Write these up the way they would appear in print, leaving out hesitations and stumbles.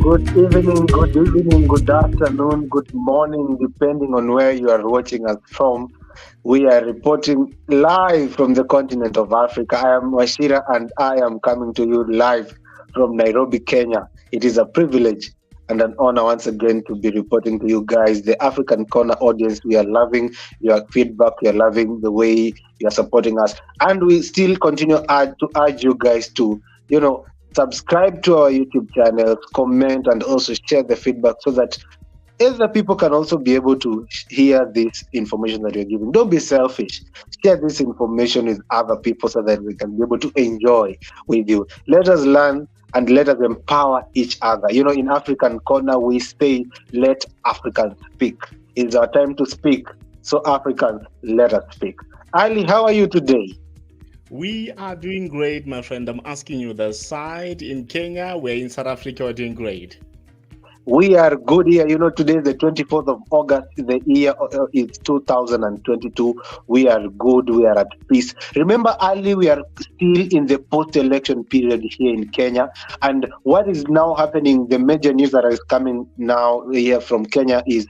good evening, good afternoon, good morning, depending on where you are watching us from. We are reporting live from the continent of Africa. I am Washira and I am coming to you live from Nairobi, Kenya. It is a privilege and an honor once again to be reporting to you guys, the African Corner audience. We are loving your feedback, we are loving the way you are supporting us, and we still continue to urge you guys to, subscribe to our YouTube channels, comment, and also share the feedback so that other people can also be able to hear this information that you're giving. Don't be selfish. Share this information with other people so that we can be able to enjoy with you. Let us learn and let us empower each other. In African Corner, we say, let Africans speak. It's our time to speak. So Africans, let us speak. Ali, how are you today? We are doing great, my friend. I'm asking you the side in Kenya, we're in South Africa, we're doing great. We are good here. Today is the 24th of August. The year is 2022. We are good. We are at peace. Remember, Ali, we are still in the post-election period here in Kenya. And what is now happening, the major news that is coming now here from Kenya is,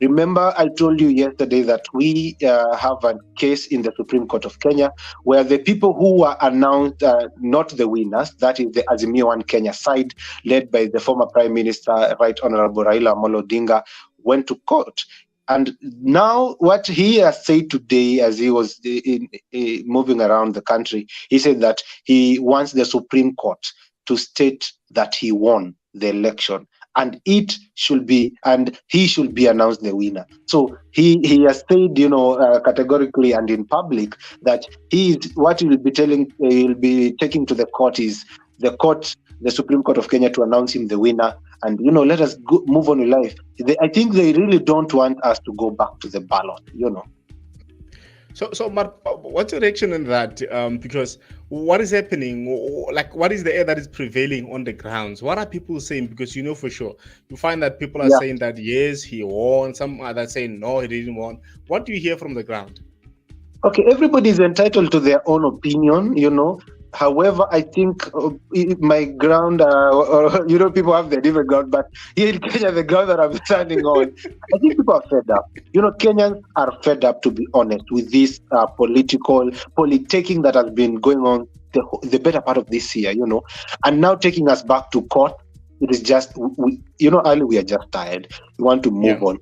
remember, I told you yesterday that we have a case in the Supreme Court of Kenya where the people who were announced not the winners, that is the Azimio One Kenya side, led by the former Prime Minister, Right Honorable Raila Amolo Odinga, went to court. And now what he has said today as he was moving around the country, he said that he wants the Supreme Court to state that he won the election. And he should be announced the winner. So he has said, categorically and in public that what he will be taking to the court is the Supreme Court of Kenya to announce him the winner. And let us move on with life. I think they really don't want us to go back to the ballot. So, what's your reaction on that? Because what is happening? Like, what is the air that is prevailing on the grounds? What are people saying? Because for sure, you find that people are saying that yes, he won. Some others saying no, he didn't won. What do you hear from the ground? Okay, everybody is entitled to their own opinion, However, I think my ground, people have their different ground, but here in Kenya, the ground that I'm standing on, I think people are fed up. Kenyans are fed up, to be honest, with this politicking that has been going on the better part of this year, and now taking us back to court. It is just, Ali, we are just tired. We want to move on.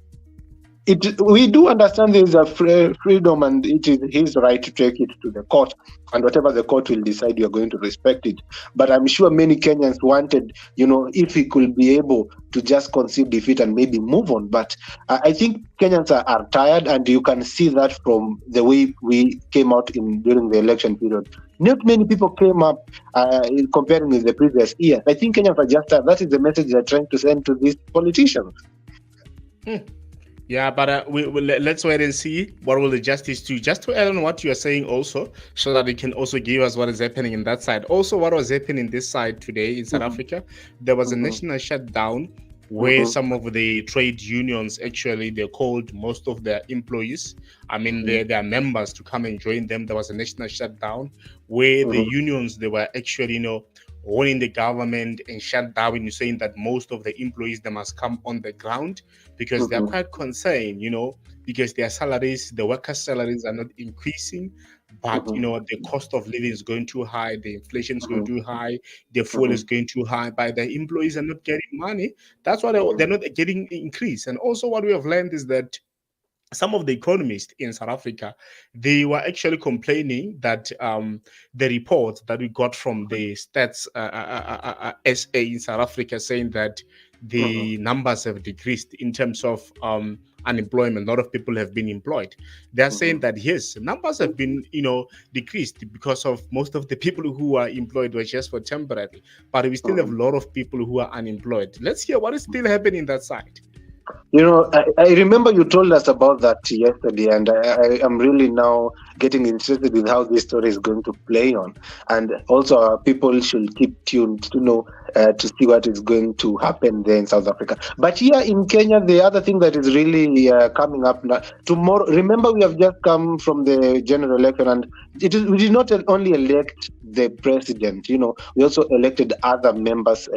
We do understand there is a freedom and it is his right to take it to the court, and whatever the court will decide, you are going to respect it. But I'm sure many Kenyans wanted, if he could be able to just concede defeat and maybe move on. But I think Kenyans are tired, and you can see that from the way we came out during the election period. Not many people came up comparing with the previous years. I think Kenyans are just tired. That is the message they're trying to send to these politicians. Yeah, but let's wait and see what will the justice do. Just to add on what you are saying also, so that it can also give us what is happening in that side. Also, what was happening this side today in South Africa, there was a national shutdown where some of the trade unions, actually, they called most of their employees, their members, to come and join them. There was a national shutdown where the unions, they were actually, warning the government and shut down, saying that most of the employees, they must come on the ground because they're quite concerned, because their salaries, the workers' salaries are not increasing, but the cost of living is going too high, the inflation is going too high, the fuel is going too high, but the employees are not getting money. That's why they're not getting increase. And also what we have learned is that some of the economists in South Africa, they were actually complaining that the report that we got from the stats SA in South Africa, saying that the numbers have decreased in terms of unemployment. A lot of people have been employed. They're saying that yes, numbers have been decreased because of most of the people who are employed were just for temporary, but we still have a lot of people who are unemployed. Let's hear what is still happening in that side. I remember you told us about that yesterday, and I am really now getting interested with how this story is going to play on. And also, people should keep tuned to know to see what is going to happen there in South Africa. But here in Kenya, the other thing that is really coming up now, tomorrow, remember we have just come from the general election, and we did not only elect the president, we also elected other members,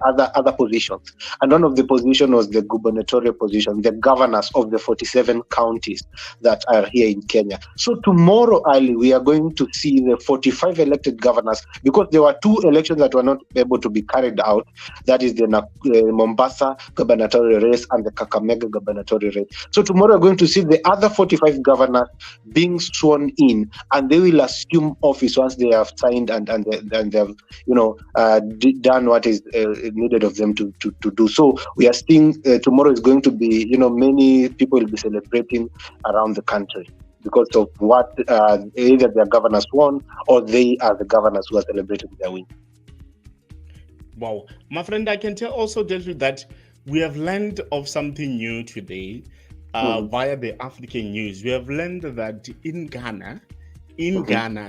other positions. And one of the positions was the gubernatorial position, the governors of the 47 counties that are here in Kenya. So tomorrow, Ali, we are going to see the 45 elected governors, because there were 2 elections that were not able to be carried out. That is the Mombasa gubernatorial race and the Kakamega gubernatorial race. So tomorrow we're going to see the other 45 governors being sworn in, and they will assume office once they have signed and they have done what is needed of them to do. So we are seeing tomorrow is going to be, many people will be celebrating around the country because of what either their governors won or they are the governors who are celebrating their win. Wow. My friend, I can also tell you that we have learned of something new today via the African news. We have learned that in Ghana,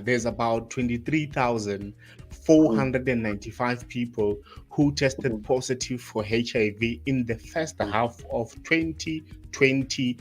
there's about 23,495 people who tested positive for HIV in the first half of 2022.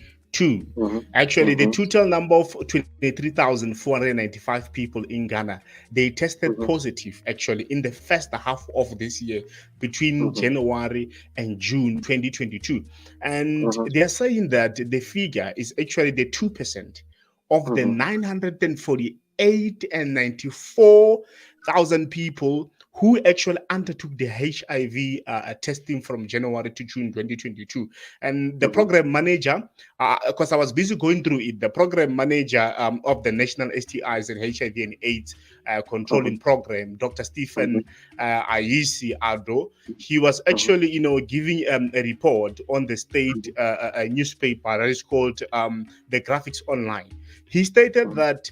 Actually, the total number of 23,495 people in Ghana, they tested positive actually in the first half of this year, between January and June 2022. And they're saying that the figure is actually the 2% of the 948 and 94,000 people who actually undertook the HIV testing from January to June 2022. And the program manager, because I was busy going through it, the program manager of the National STIs and HIV and AIDS Controlling Program, Dr. Stephen Ayisi Ado, he was actually, giving a report on the state newspaper that is called The Graphics Online. He stated that,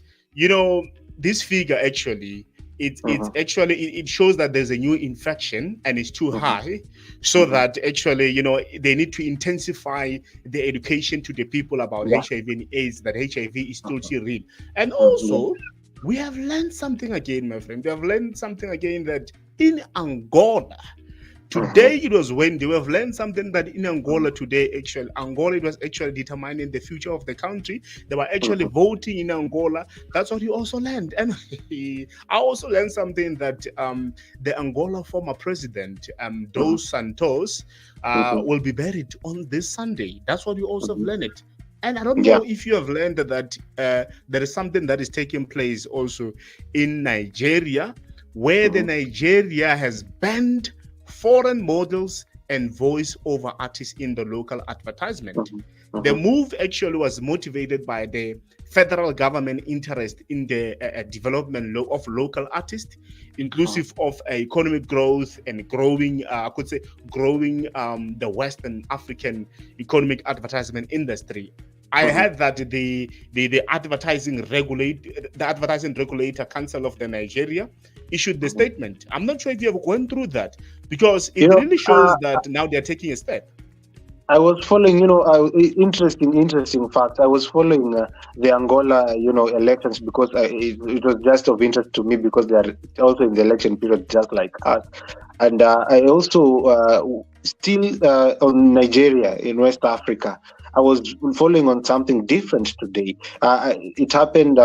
this figure actually, it shows that there's a new infection and it's too high, so that actually they need to intensify the education to the people about HIV and AIDS, that HIV is totally real. And also we have learned something again, my friend. We have learned something again that in Angola today, it was when they have learned something that in Angola today, Angola was actually determining the future of the country. They were actually voting in Angola. That's what you also learned. And I also learned something that the Angola former president, Dos Santos, will be buried on this Sunday. That's what you also learned. And I don't know if you have learned that there is something that is taking place also in Nigeria, where the Nigeria has banned foreign models and voice-over artists in the local advertisement. The move actually was motivated by the federal government interest in the development of local artists, inclusive of economic growth and growing the Western African economic advertisement industry. I heard that the advertising regulator council of the Nigeria issued the statement. I'm not sure if you have gone through that, because it really shows that now they're taking a step. I was following, interesting facts. I was following the Angola, elections, because it was just of interest to me, because they are also in the election period, just like us. And I also still on Nigeria in West Africa. I was following on something different today. It happened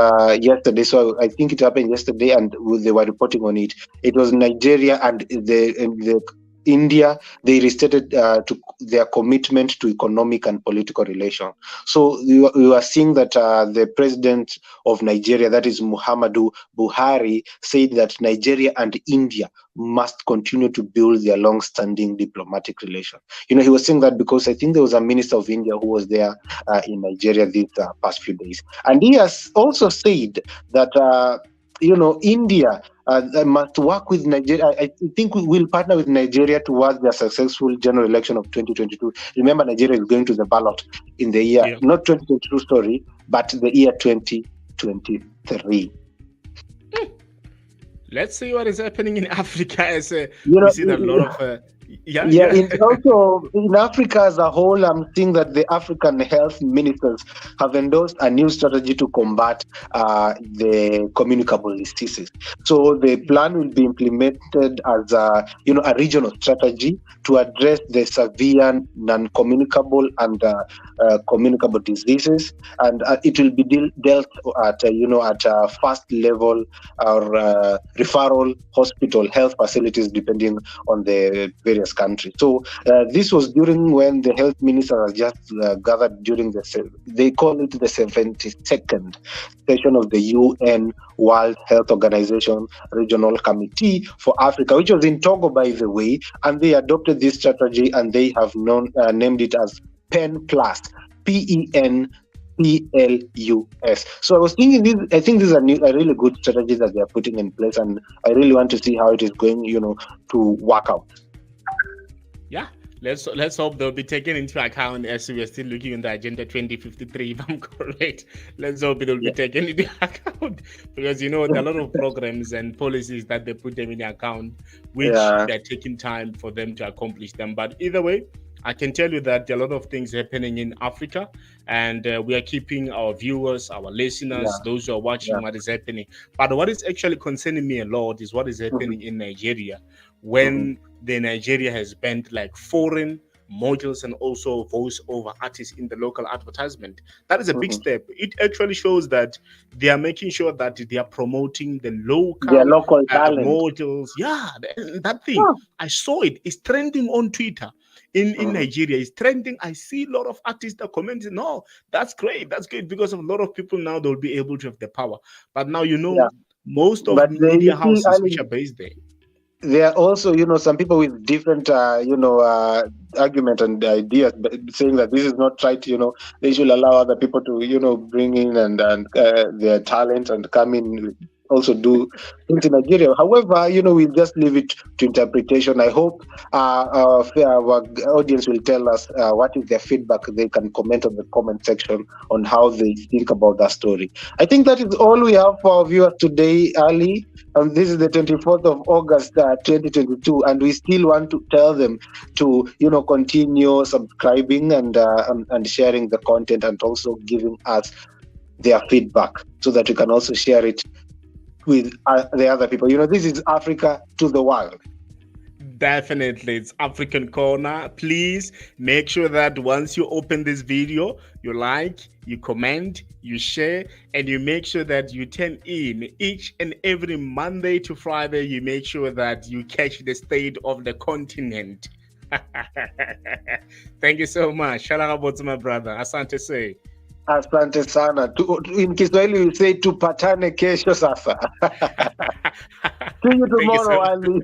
yesterday, so I think it happened yesterday, and they were reporting on it. It was Nigeria and the India. They restated to their commitment to economic and political relations. So we are seeing that the president of Nigeria, that is Muhammadu Buhari, said that Nigeria and India must continue to build their long-standing diplomatic relations. He was saying that because I think there was a minister of India who was there in Nigeria these past few days. And he has also said that, India must work with Nigeria. I think we will partner with Nigeria towards the successful general election of 2022. Remember, Nigeria is going to the ballot in the year, not 2022, but the year 2023. Let's see what is happening in Africa. As we see that a lot of Yeah, it's also in Africa as a whole. I'm seeing that the African health ministers have endorsed a new strategy to combat the communicable diseases. So the plan will be implemented as a regional strategy to address the severe non-communicable and communicable diseases, and it will be dealt at at a first level or referral hospital health facilities depending on the various countries. So this was during when the health minister has just gathered during they call it the 72nd session of the UN World Health Organization Regional Committee for Africa, which was in Togo, by the way, and they adopted this strategy and they have named it as PEN Plus, PEN PLUS. So I was thinking I think these are a really good strategy that they are putting in place, and I really want to see how it is going, to work out. Yeah, let's hope they'll be taken into account as we are still looking in the Agenda 2053, if I'm correct. Let's hope it'll be taken into account, because there are a lot of programs and policies that they put them in account, which they're taking time for them to accomplish them. But either way, I can tell you that there are a lot of things happening in Africa, and we are keeping our viewers, our listeners, those who are watching what is happening. But what is actually concerning me a lot is what is happening in Nigeria, when the Nigeria has banned like foreign models and also voice-over artists in the local advertisement. That is a big step. It actually shows that they are making sure that they are promoting the local talent. models. Yeah, that thing. I saw it. It's trending on Twitter. In Nigeria, it's trending. I see a lot of artists that commenting, no, that's great. That's great, because of a lot of people now, they'll be able to have the power. But now, most of media houses which are based there, there are also, some people with different, argument and ideas, saying that this is not right. They should allow other people to, bring in and their talent and come in, also do things in Nigeria. However, we'll just leave it to interpretation. I hope our audience will tell us what is their feedback. They can comment on the comment section on how they think about that story. I think that is all we have for our viewers today, Ali. And this is the 24th of August, 2022, and we still want to tell them to, continue subscribing and sharing the content, and also giving us their feedback so that we can also share it with the other people. This is Africa to the world. Definitely, it's African Corner. Please make sure that once you open this video, you like, you comment, you share, and you make sure that you tune in each and every Monday to Friday. You make sure that you catch the state of the continent. Thank you so much. Shout out to my brother. Asante say. Asante sana. In Kiswahili we say tupatane kesho sasa. See you tomorrow, Ali.